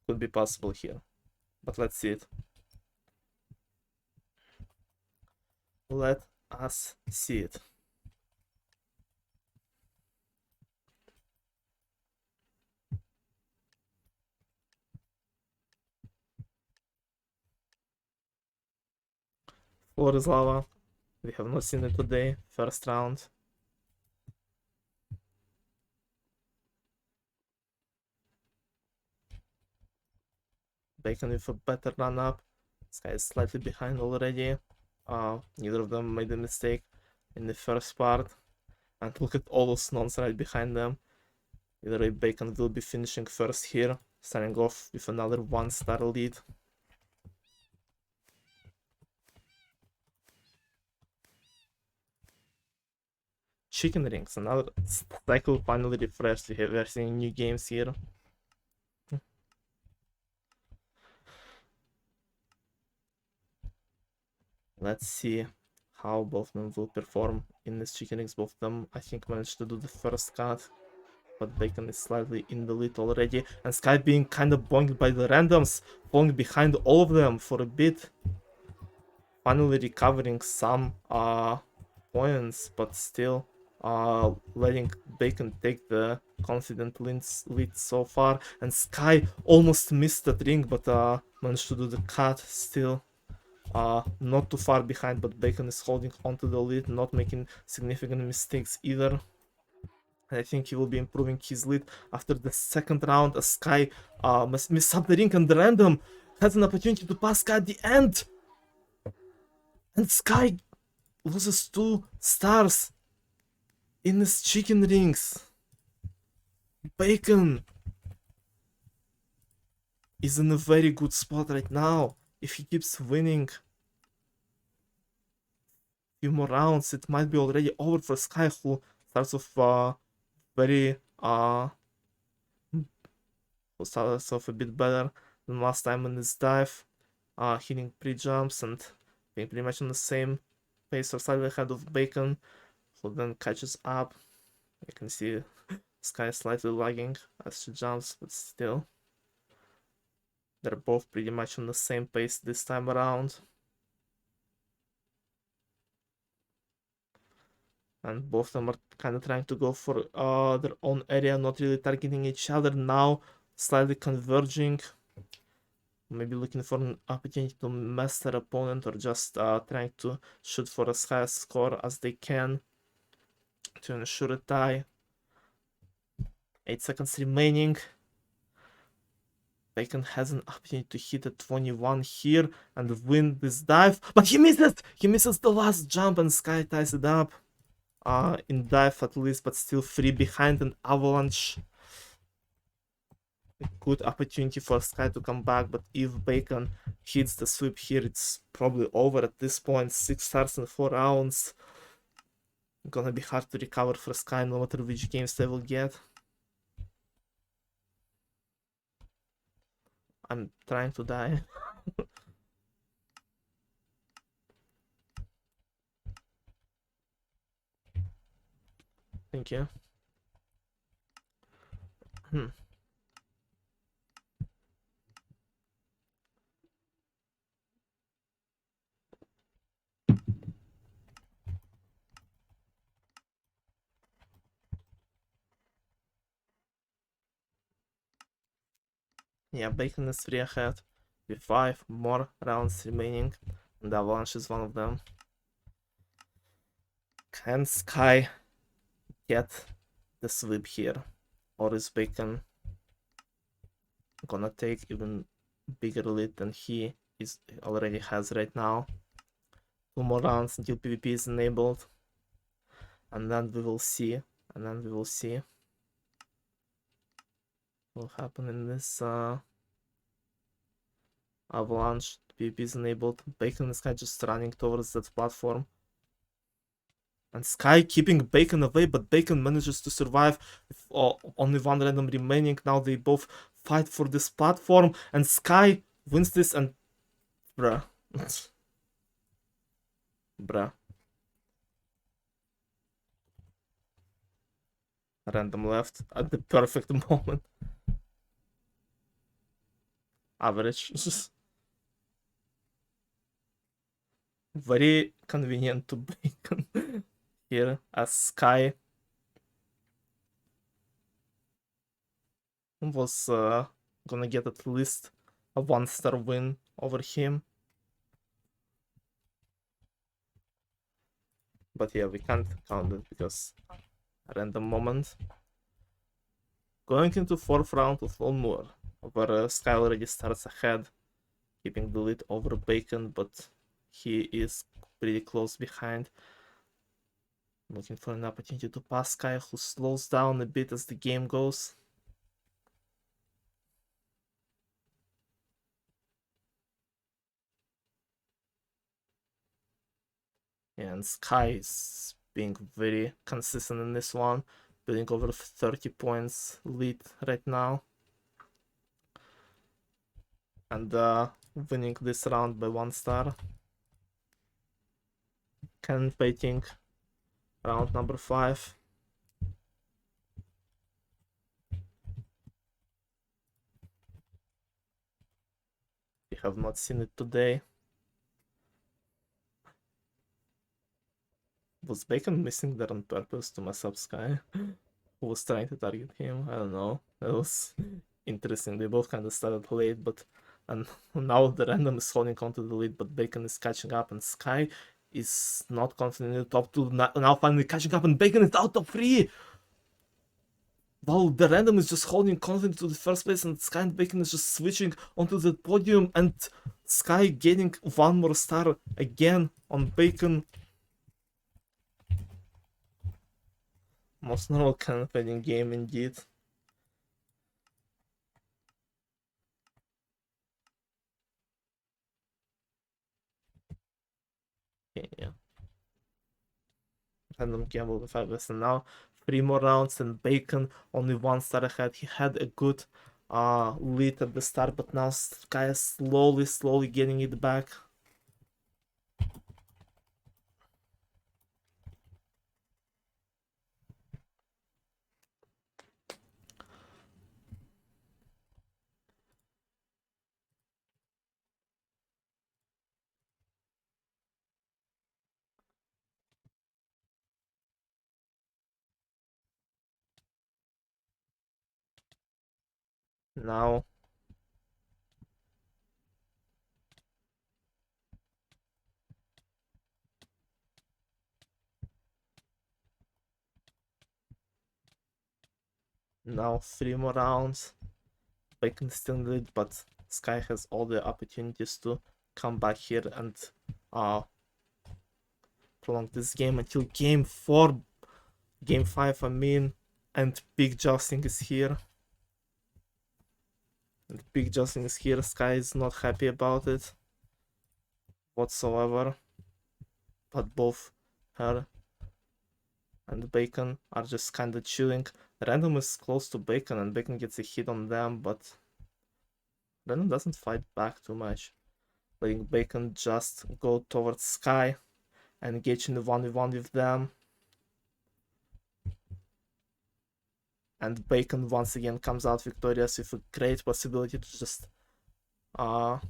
could be possible here. But let's see it. Let us see it. Floor is lava. We have not seen it today. First round. Bacon with a better run up. This guy is slightly behind already. Neither of them made a mistake in the first part. And look at all those nons right behind them. Either way, Bacon will be finishing first here, starting off with another 1-star lead. Chicken rings, another cycle finally refreshed. We are seeing new games here. Let's see how both of them will perform in this chicken rings. Both of them, I think, managed to do the first cut, but Bacon is slightly in the lead already. And Sky being kind of bonked by the randoms, falling behind all of them for a bit. Finally recovering some points, but still letting Bacon take the confident lead so far. And Sky almost missed that ring, but managed to do the cut still. Not too far behind, but Bacon is holding onto the lead, not making significant mistakes either. And I think he will be improving his lead after the second round. As Sky missed up the ring, and the random has an opportunity to pass Sky at the end. And Sky loses 2 stars in his chicken rings. Bacon is in a very good spot right now. If he keeps winning few more rounds, it might be already over for Sky, who starts off very who starts off a bit better than last time in this dive, hitting pre-jumps and being pretty much on the same pace or slightly ahead of Bacon, who then catches up. You can see Sky slightly lagging as she jumps, but still they're both pretty much on the same pace this time around. And both of them are kind of trying to go for their own area, not really targeting each other now, slightly converging. Maybe looking for an opportunity to mess their opponent, or just trying to shoot for as high a score as they can to ensure a tie. 8 seconds remaining. Bacon has an opportunity to hit a 21 here and win this dive, but he misses! He misses the last jump, and Sky ties it up. In dive at least, but still 3 behind an avalanche. A good opportunity for Sky to come back, but if Bacon hits the sweep here, it's probably over at this point. 6 stars in 4 rounds. Gonna be hard to recover for Sky no matter which games they will get. I'm trying to die. Thank you. Yeah, Bacon is 3 ahead with 5 more rounds remaining, and the avalanche is one of them. Can Sky get the sweep here, or is Bacon gonna take even bigger lead than he already has right now? 2 more rounds until PvP is enabled, and then we will see. What will happen in this avalanche. PvP is enabled. Bacon is kind of just running towards that platform. And Sky keeping Bacon away, but Bacon manages to survive with only one random remaining. Now they both fight for this platform, and Sky wins this, and bruh. Bruh. Random left at the perfect moment. Average. Very convenient to Bacon here, as Sky was gonna get at least a 1-star win over him. But yeah, we can't count it because random moment. Going into 4th round of one more, where Sky already starts ahead, keeping the lead over Bacon, but he is pretty close behind. Looking for an opportunity to pass Sky, who slows down a bit as the game goes. And Sky is being very consistent in this one, building over 30 points lead right now. And winning this round by 1 star. Cannon baiting round number 5. We have not seen it today. Was Bacon missing there on purpose to mess up Sky? Who was trying to target him? I don't know. That was interesting. They both kind of started late, but and now the random is holding on to the lead, but Bacon is catching up, and Sky is not confident in the top 2. Now finally catching up, and Bacon is out of 3. Wow, the random is just holding confident to the first place, and Sky and Bacon is just switching onto the podium, and Sky getting 1 more star again on Bacon. Most normal campaigning game indeed. Okay, yeah. Random gamble with 5 less, and now 3 more rounds, and Bacon only 1 star ahead. He had a good lead at the start, but now Sky is slowly getting it back. Now now 3 more rounds. Bacon still in the lead, but Sky has all the opportunities to come back here and prolong this game until game 4, game 5 I mean, and big jousting is here. And big jousting is here. Sky is not happy about it whatsoever, but both her and Bacon are just kinda chilling. Random is close to Bacon, and Bacon gets a hit on them, but Random doesn't fight back too much, letting Bacon just go towards Sky and engage in the 1v1 with them. And Bacon once again comes out victorious with a great possibility to just end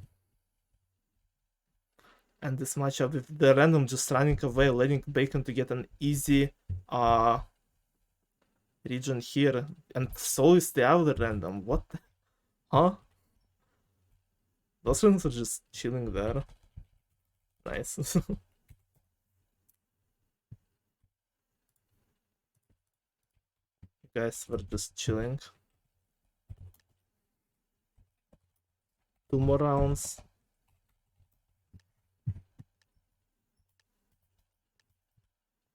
this matchup with the Random just running away, letting Bacon to get an easy region here. And so is the other Random. What? Huh? Those ones are just chilling there. Nice. You guys were just chilling. 2 more rounds.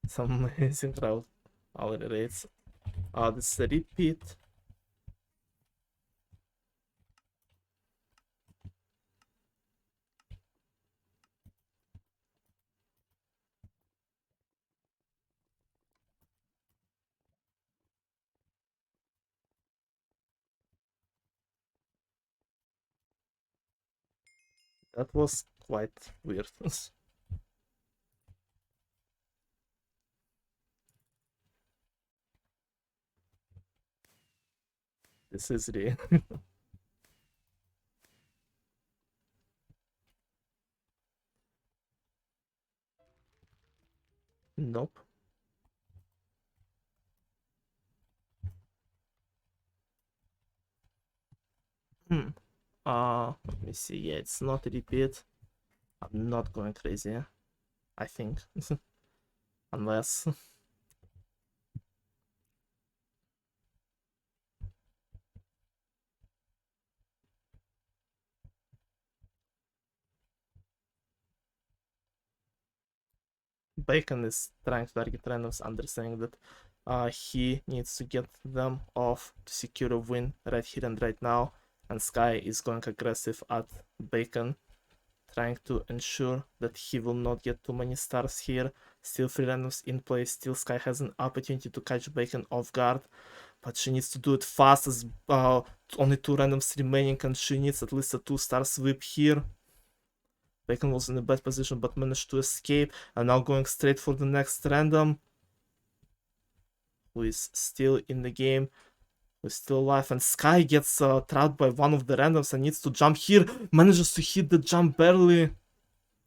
Some amazing crowd hourly rates. This is a repeat. That was quite weird. This is real. Nope. Hmm. Let me see. Yeah, it's not a repeat. I'm not going crazy, I think. Unless Bacon is trying to target randoms, understanding that he needs to get them off to secure a win right here and right now. And Sky is going aggressive at Bacon, trying to ensure that he will not get too many stars here. Still 3 randoms in play, still Sky has an opportunity to catch Bacon off guard, but she needs to do it fast as only 2 randoms remaining and she needs at least a 2-star sweep here. Bacon was in a bad position but managed to escape, and now going straight for the next random, who is still in the game, who is still alive, and Sky gets trapped by one of the randoms and needs to jump here, manages to hit the jump barely,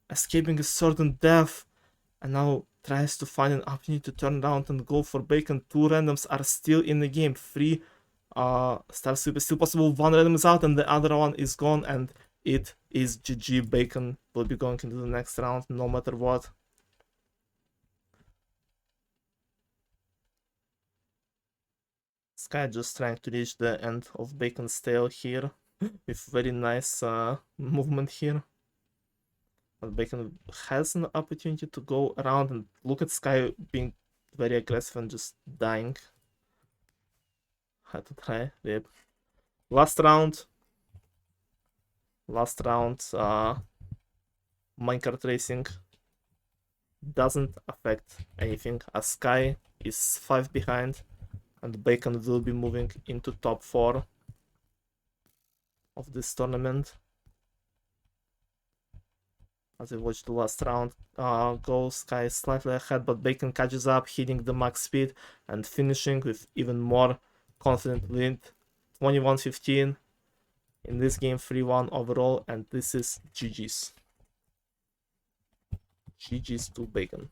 escaping a certain death, and now tries to find an opportunity to turn around and go for Bacon. 2 randoms are still in the game, 3 star sweep is still possible, 1 random is out and the other one is gone, and it is GG. Bacon will be going into the next round no matter what. Sky just trying to reach the end of Bacon's tail here with very nice movement here. But Bacon has an opportunity to go around, and look at Sky being very aggressive and just dying. Had to try. Yep. Last round. Minecart racing doesn't affect anything as Sky is 5 behind, and Bacon will be moving into top 4 of this tournament. As we watch the last round go, Sky is slightly ahead, but Bacon catches up, hitting the max speed and finishing with even more confident lead. 21-15 in this game, 3-1 overall, and this is GG's. GG's to Bacon.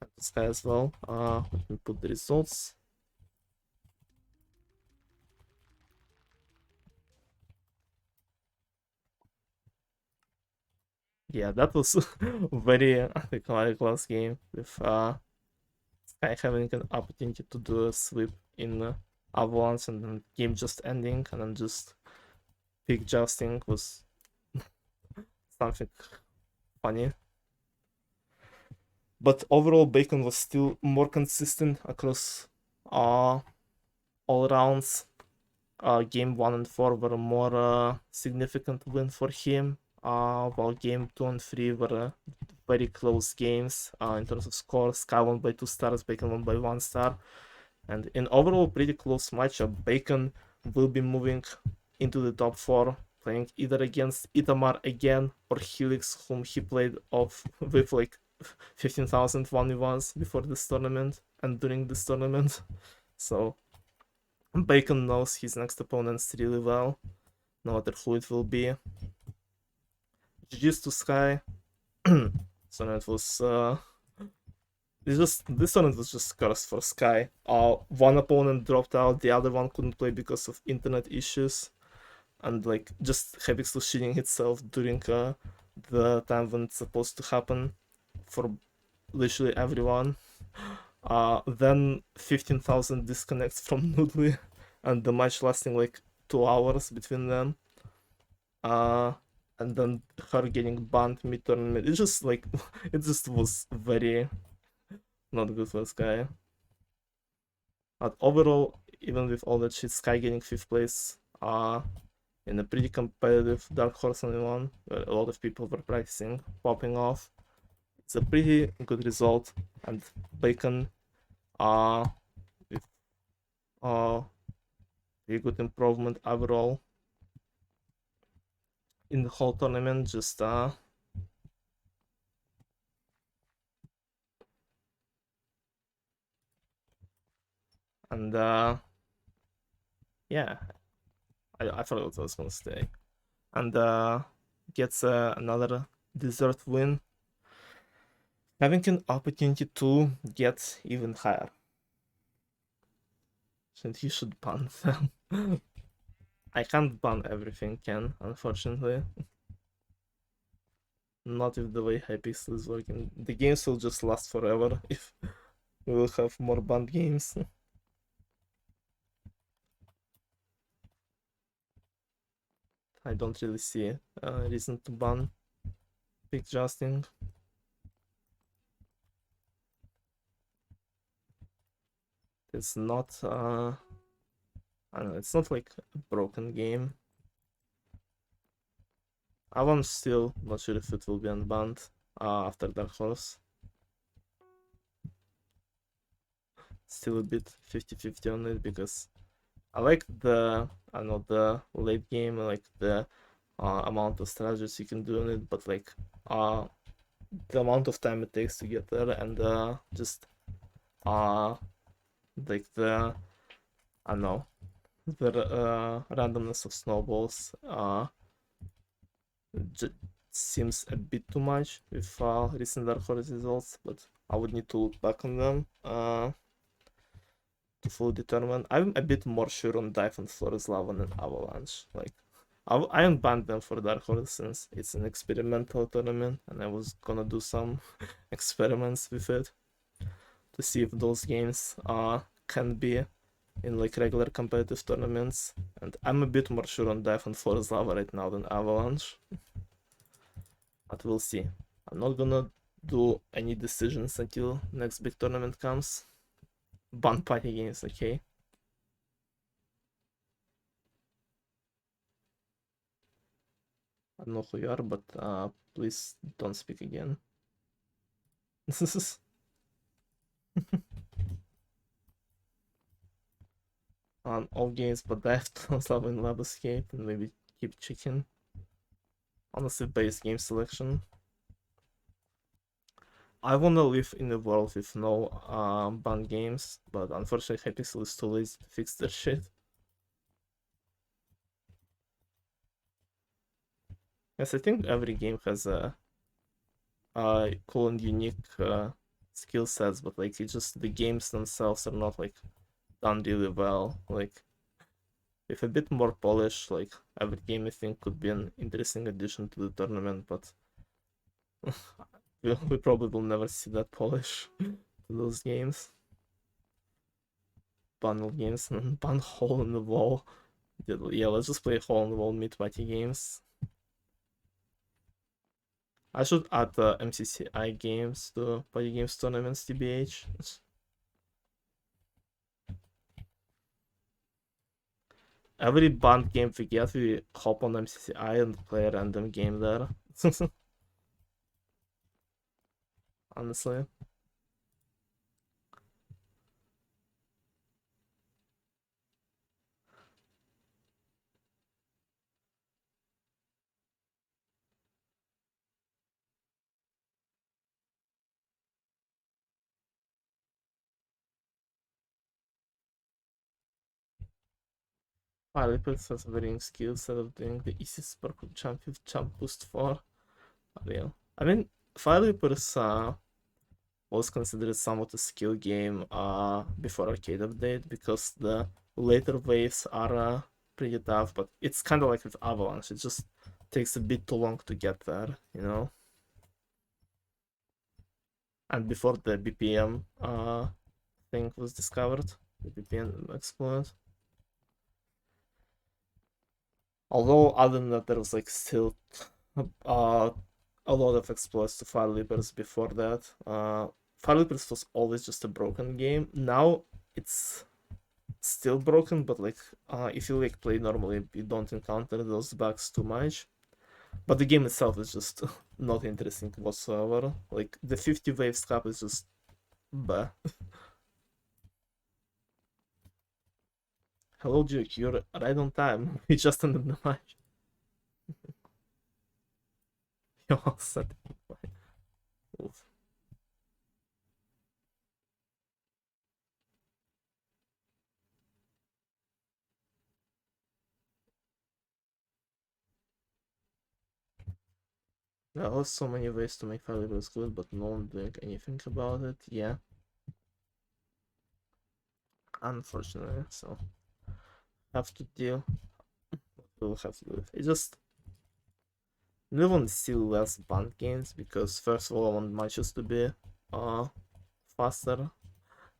And to Sky as well. Let me put the results. Yeah, that was very, I think, very close game with Sky having an opportunity to do a sweep in Avalanche, and then game just ending, and then just pick jousting was something funny. But overall, Bacon was still more consistent across all rounds. Game 1 and 4 were a more significant win for him, while game 2 and 3 were very close games in terms of score. Sky won by 2 stars, Bacon won by 1 star. And in overall pretty close matchup, Bacon will be moving into the top 4, playing either against Itamar again or Helix, whom he played off with like 15,000 1v1s before this tournament and during this tournament. So Bacon knows his next opponents really well, no matter who it will be. GG's to Sky. So it was this tournament was just cursed for Sky. One opponent dropped out, the other one couldn't play because of internet issues, and like just Habix was shitting itself during the time when it's supposed to happen for literally everyone. Then 15,000 disconnects from Noodly, and the match lasting like 2 hours between them. And then her getting banned mid-tournament. It just like it just was very not good for Sky. But overall, even with all that shit, Sky getting 5th place in a pretty competitive Dark Horse only one, where a lot of people were practicing popping off. It's a pretty good result, and Bacon with pretty good improvement overall. in the whole tournament. Just and yeah, I thought it was gonna stay. And gets another dessert win, having an opportunity to get even higher. And he should ban them. I can't ban everything, Ken, unfortunately. Not with the way Hypixel is working. The games will just last forever if we will have more banned games. I don't really see a reason to ban pick justing. It's not I don't know, it's not like a broken game. I'm still not sure if it will be unbanned after Dark Horse. Still a bit 50-50 on it because I like the the late game, I like the amount of strategies you can do on it, but like the amount of time it takes to get there and just like the I don't know the randomness of snowballs seems a bit too much with recent Dark Horse results, but I would need to look back on them to fully determine. I'm a bit more sure on Dive and Flores Lava than Avalanche. Like, I unbanned them for Dark Horse since it's an experimental tournament, and I was gonna do some experiments with it to see if those games can be in like regular competitive tournaments. And I'm a bit more sure on Dive and Flores Lava right now than Avalanche. But we'll see. I'm not gonna do any decisions until next big tournament comes. Ban party games, okay? I don't know who you are, but please don't speak again. On all games, but I have to love in Lab Escape and maybe keep chicken. Honestly, base game selection. I wanna live in a world with no banned games, but unfortunately Hypixel is too lazy to fix their shit. Yes, I think every game has a cool and unique skill sets, but like it's just the games themselves are not like done really well. Like with a bit more polish, like every game I think could be an interesting addition to the tournament, but we probably will never see that polish to those games. Bundle games and ban hole in the wall. Yeah, let's just play hole in the wall mid-party games. I should add the MCCI games to party games tournaments, TBH. Every banned game we get, we hop on MCCI and play a random game there. Honestly. Pilots has varying skill set of doing the easy sparkle jump with jump boost for real. I mean, Fire Leapers was considered somewhat a skill game before arcade update because the later waves are pretty tough, but it's kind of like with Avalanche, it just takes a bit too long to get there, you know? And before the BPM thing was discovered, the BPM exploit. Although other than that, there was like still a lot of exploits to Fire Leapers before that. Fire Leapers was always just a broken game. Now it's still broken, but like if you like play normally, you don't encounter those bugs too much. But the game itself is just not interesting whatsoever. Like the 50 waves cap is just bah. Hello, Duke, you're right on time. We just ended the match. You're set. Oof. There are so many ways to make valuables good, but no one doing anything about it. Yeah, unfortunately. So have to deal. We'll have to do it. It just we want to see less banned games because first of all, I want matches to be uh faster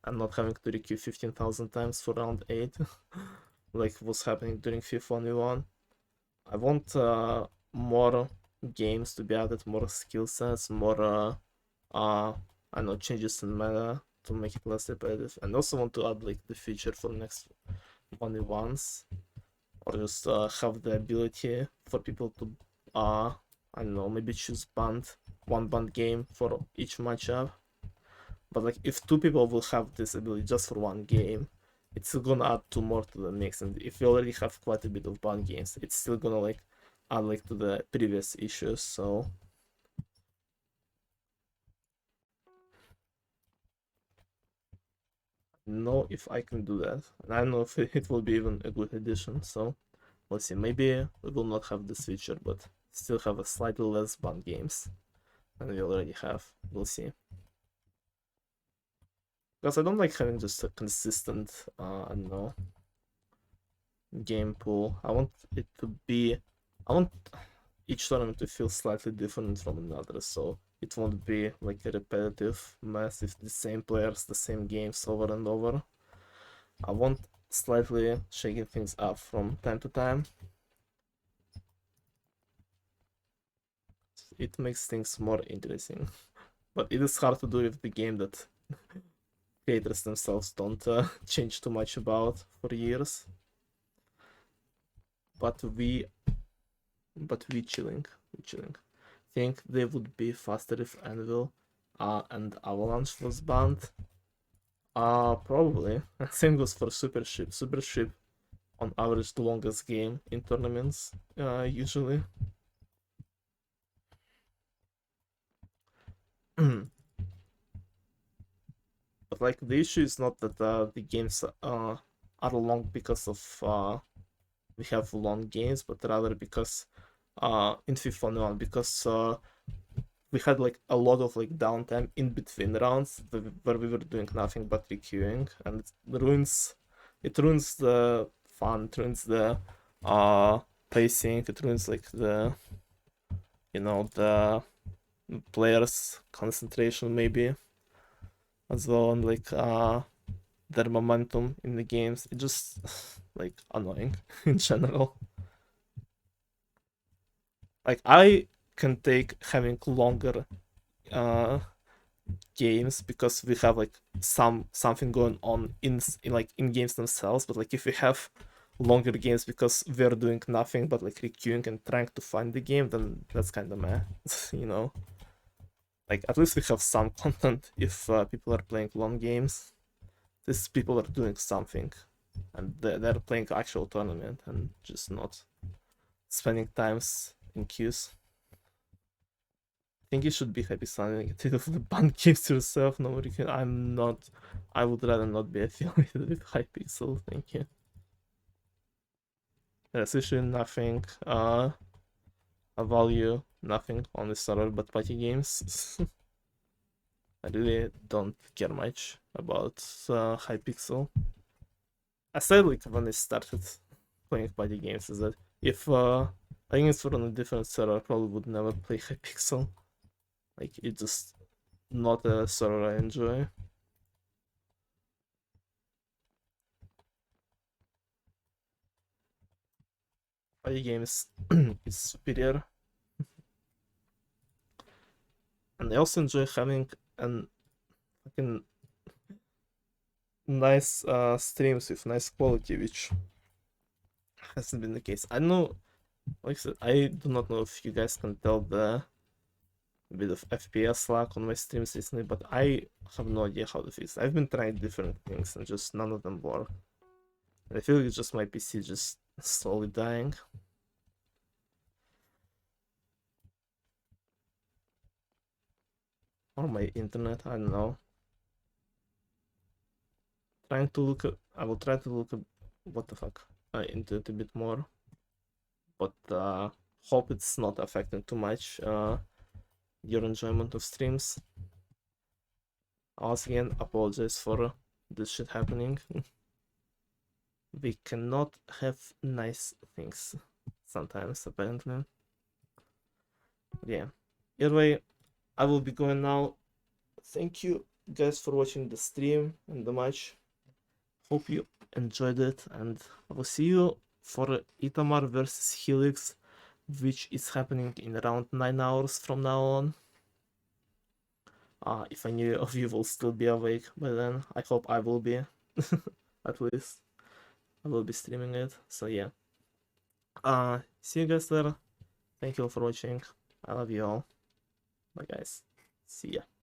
and not having to requeue 15,000 times for round 8 like what's happening during FIFA 1v1. I want more games to be added, more skill sets, more I know, changes in meta to make it less repetitive, and also want to add like the feature for next 1v1s, or just have the ability for people to I don't know, maybe choose one banned game for each matchup. But like if two people will have this ability just for one game, it's still gonna add two more to the mix. And if you already have quite a bit of banned games, it's still gonna like add like to the previous issues. So know if I can do that. And I don't know if it will be even a good addition. So we'll see. Maybe we will not have this feature, but still have a slightly less banned games than we already have. We'll see. Because I don't like having just a consistent, I don't know, game pool. I want it to be, I want each tournament to feel slightly different from another, so it won't be like a repetitive mess if the same players, the same games over and over. I want slightly shaking things up from time to time. It makes things more interesting, but it is hard to do with the game that creators themselves don't change too much about for years. But we chilling. Think they would be faster if Anvil and Avalanche was banned. Probably. Same goes for Super Ship. Super Ship on average the longest game in tournaments, usually. But like the issue is not that the games are long because of we have long games, but rather because in FIFA 1 because we had like a lot of like downtime in between rounds where we were doing nothing but requeuing, and it ruins the fun, it ruins the pacing, it ruins like the the players concentration maybe as well, and like their momentum in the games. It just like annoying in general. Like I can take having longer uh games because we have like something going on in like in games themselves, but like if we have longer games because we're doing nothing but like requeuing and trying to find the game, then that's kind of meh. Like at least we have some content if people are playing long games. These people are doing something and they're playing actual tournament and just not spending times in queues. Think you should be happy signing it of the band gives yourself. Nobody can. I'm not. I would rather not be affiliated with Hypixel. Thank you. There's issue nothing. A value nothing on the server but party games. I really don't care much about Hypixel. I said like when I started playing party games is that if I think it's on a different server, I probably would never play Hypixel. Like it's just not a server I enjoy. Party games is superior, and I also enjoy having an fucking nice streams with nice quality, which hasn't been the case. I know, like I said, I do not know if you guys can tell the bit of FPS lag on my streams recently, but I have no idea how to fix it. I've been trying different things and just none of them work. And I feel like it's just my PC just slowly dying. or my internet, I don't know. Trying to look I will try to look what the fuck into it a bit more, but hope it's not affecting too much your enjoyment of streams. Once again, apologize for this shit happening. We cannot have nice things sometimes, apparently. Yeah. Either way, I will be going now. Thank you guys for watching the stream and the match. Hope you enjoyed it, and I will see you for Itamar versus Helix, which is happening in around 9 hours from now on. If any of you will still be awake by then, I hope I will be. At least I will be streaming it. So yeah. See you guys later. Thank you all for watching. I love you all. Bye guys. See ya.